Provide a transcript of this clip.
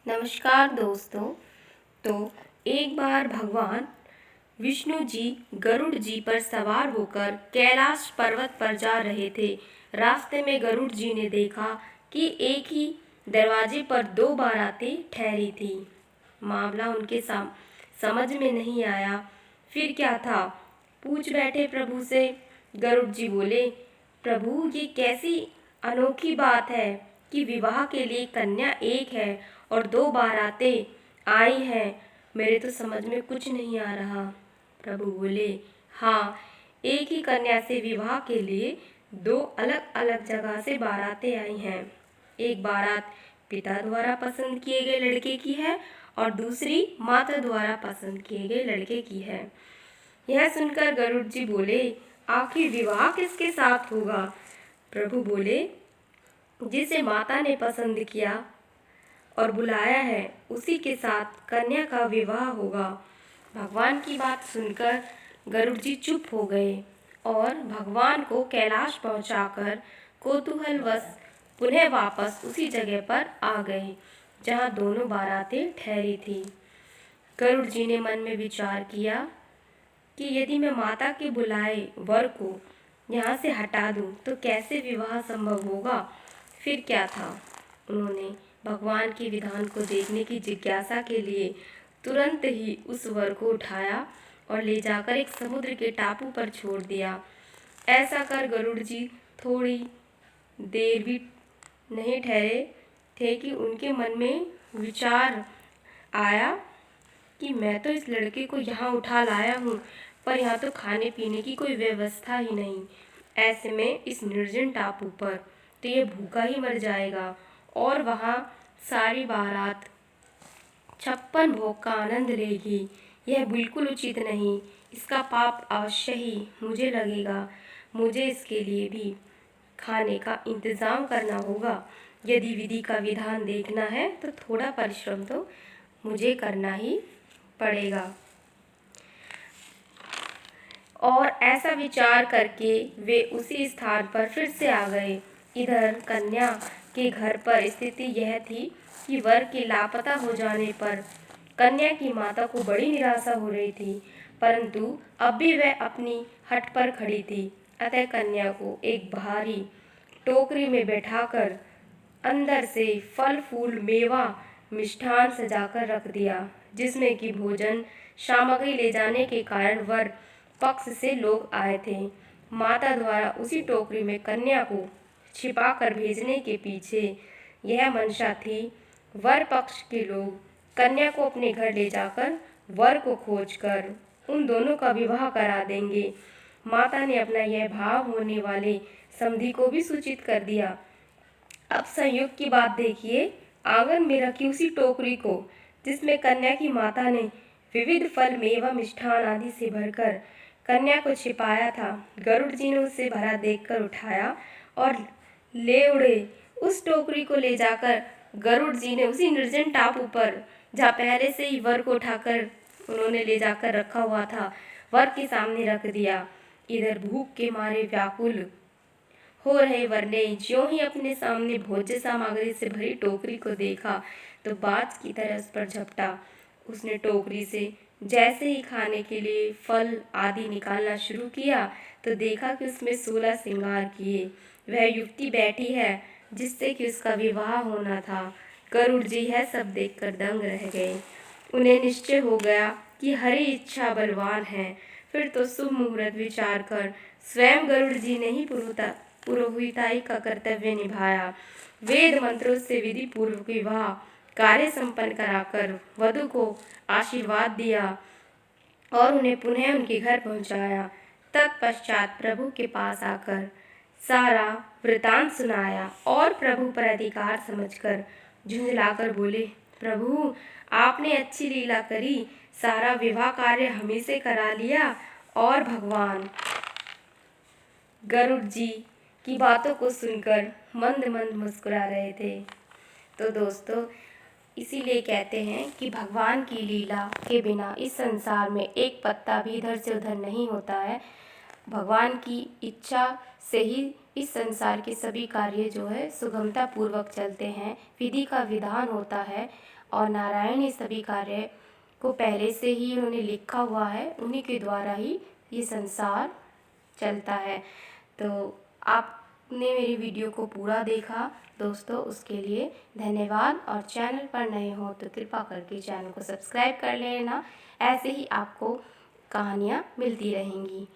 नमस्कार दोस्तों। तो एक बार भगवान विष्णु जी गरुड़ जी पर सवार होकर कैलाश पर्वत पर जा रहे थे। रास्ते में गरुड़ जी ने देखा कि एक ही दरवाजे पर दो बारातें ठहरी थी। मामला उनके समझ में नहीं आया। फिर क्या था, पूछ बैठे प्रभु से। गरुड़ जी बोले, प्रभु ये कैसी अनोखी बात है कि विवाह के लिए कन्या एक है और दो बारातें आई हैं। मेरे तो समझ में कुछ नहीं आ रहा। प्रभु बोले, हाँ, एक ही कन्या से विवाह के लिए दो अलग अलग जगह से बारातें आई हैं। एक बारात पिता द्वारा पसंद किए गए लड़के की है और दूसरी माता द्वारा पसंद किए गए लड़के की है। यह सुनकर गरुड़ जी बोले, आखिर विवाह किसके साथ होगा? प्रभु बोले, जिसे माता ने पसंद किया और बुलाया है उसी के साथ कन्या का विवाह होगा। भगवान की बात सुनकर गरुड़ जी चुप हो गए और भगवान को कैलाश पहुंचाकर कौतूहलवश पुनः वापस उसी जगह पर आ गए जहां दोनों बारातें ठहरी थी। गरुड़ जी ने मन में विचार किया कि यदि मैं माता के बुलाए वर को यहाँ से हटा दूं तो कैसे विवाह संभव होगा। फिर क्या था, उन्होंने भगवान के विधान को देखने की जिज्ञासा के लिए तुरंत ही उस वर को उठाया और ले जाकर एक समुद्र के टापू पर छोड़ दिया। ऐसा कर गरुड़ जी थोड़ी देर भी नहीं ठहरे थे कि उनके मन में विचार आया कि मैं तो इस लड़के को यहाँ उठा लाया हूँ, पर यहाँ तो खाने पीने की कोई व्यवस्था ही नहीं। ऐसे में इस निर्जन टापू पर तो ये भूखा ही मर जाएगा और वहाँ सारी बारात 56 भोग का आनंद लेगी। यह बिल्कुल उचित नहीं। इसका पाप अवश्य ही मुझे लगेगा। मुझे इसके लिए भी खाने का इंतज़ाम करना होगा। यदि विधि का विधान देखना है तो थोड़ा परिश्रम तो मुझे करना ही पड़ेगा। और ऐसा विचार करके वे उसी स्थान पर फिर से आ गए। इधर कन्या के घर पर स्थिति यह थी कि वर के लापता हो जाने पर कन्या की माता को बड़ी निराशा हो रही थी, परंतु अब भी वह अपनी हट पर खड़ी थी। अतः कन्या को एक भारी टोकरी में बैठाकर अंदर से फल फूल मेवा मिष्ठान सजाकर रख दिया, जिसमें कि भोजन सामग्री ले जाने के कारण वर पक्ष से लोग आए थे। माता द्वारा उसी टोकरी में कन्या को छिपा कर भेजने के पीछे यह मंशा थी, वर पक्ष के लोग कन्या को अपने घर ले जाकर वर को खोजकर उन दोनों का विवाह करा देंगे। माता ने अपना यह भाव होने वाले समधी को भी सूचित कर दिया। अब संयोग की बात देखिए, आंगन में रखी उसी टोकरी को जिसमें कन्या की माता ने विविध फल मेवा मिष्ठान आदि से भरकर कन्या को छिपाया था, गरुड़ जी ने उसे भरा देखकर उठाया और ले उड़े। उस टोकरी को ले जाकर गरुड़ जी ने उसी निर्जन टापू पर, जहाँ पहले से ही वर को उठाकर उन्होंने ले जाकर रखा हुआ था, वर के सामने रख दिया। इधर भूख के मारे व्याकुल हो रहे वर ने ज्यों ही अपने सामने भोज्य सामग्री से भरी टोकरी को देखा तो बाज की तरह उस पर झपटा। उसने टोकरी से जैसे ही खाने के लिए फल आदि निकालना शुरू किया तो देखा कि उसमें 16 श्रृंगार किए वह युवती बैठी है जिससे कि उसका विवाह होना था। गरुड़ जी यह सब देखकर दंग रह गए। उन्हें निश्चय हो गया कि हरि इच्छा बलवान है। फिर तो शुभ मुहूर्त विचार कर स्वयं गरुड़ जी ने ही पुरोहिताई का कर्तव्य निभाया। वेद मंत्रों से विधि पूर्वक विवाह कार्य संपन्न कराकर वधू को आशीर्वाद दिया और उन्हें पुनः उनके घर पहुंचाया। तत्पश्चात प्रभु के पास आकर सारा वृतांत सुनाया और प्रभु पर अधिकार समझकर झुंझलाकर बोले, प्रभु आपने अच्छी लीला करी, सारा विवाह कार्य हमें से करा लिया। और भगवान गरुड़ जी की बातों को सुनकर मंद मंद मुस्कुरा रहे थे। तो दोस्तों, इसीलिए कहते हैं कि भगवान की लीला के बिना इस संसार में एक पत्ता भी इधर से उधर नहीं होता है। भगवान की इच्छा से ही इस संसार के सभी कार्य जो है सुगमता पूर्वक चलते हैं, विधि का विधान होता है और नारायण ये सभी कार्य को पहले से ही उन्होंने लिखा हुआ है, उन्हीं के द्वारा ही ये संसार चलता है। तो आपने मेरी वीडियो को पूरा देखा दोस्तों, उसके लिए धन्यवाद। और चैनल पर नए हो तो कृपा करके चैनल को सब्सक्राइब कर लेना, ऐसे ही आपको कहानियाँ मिलती रहेंगी।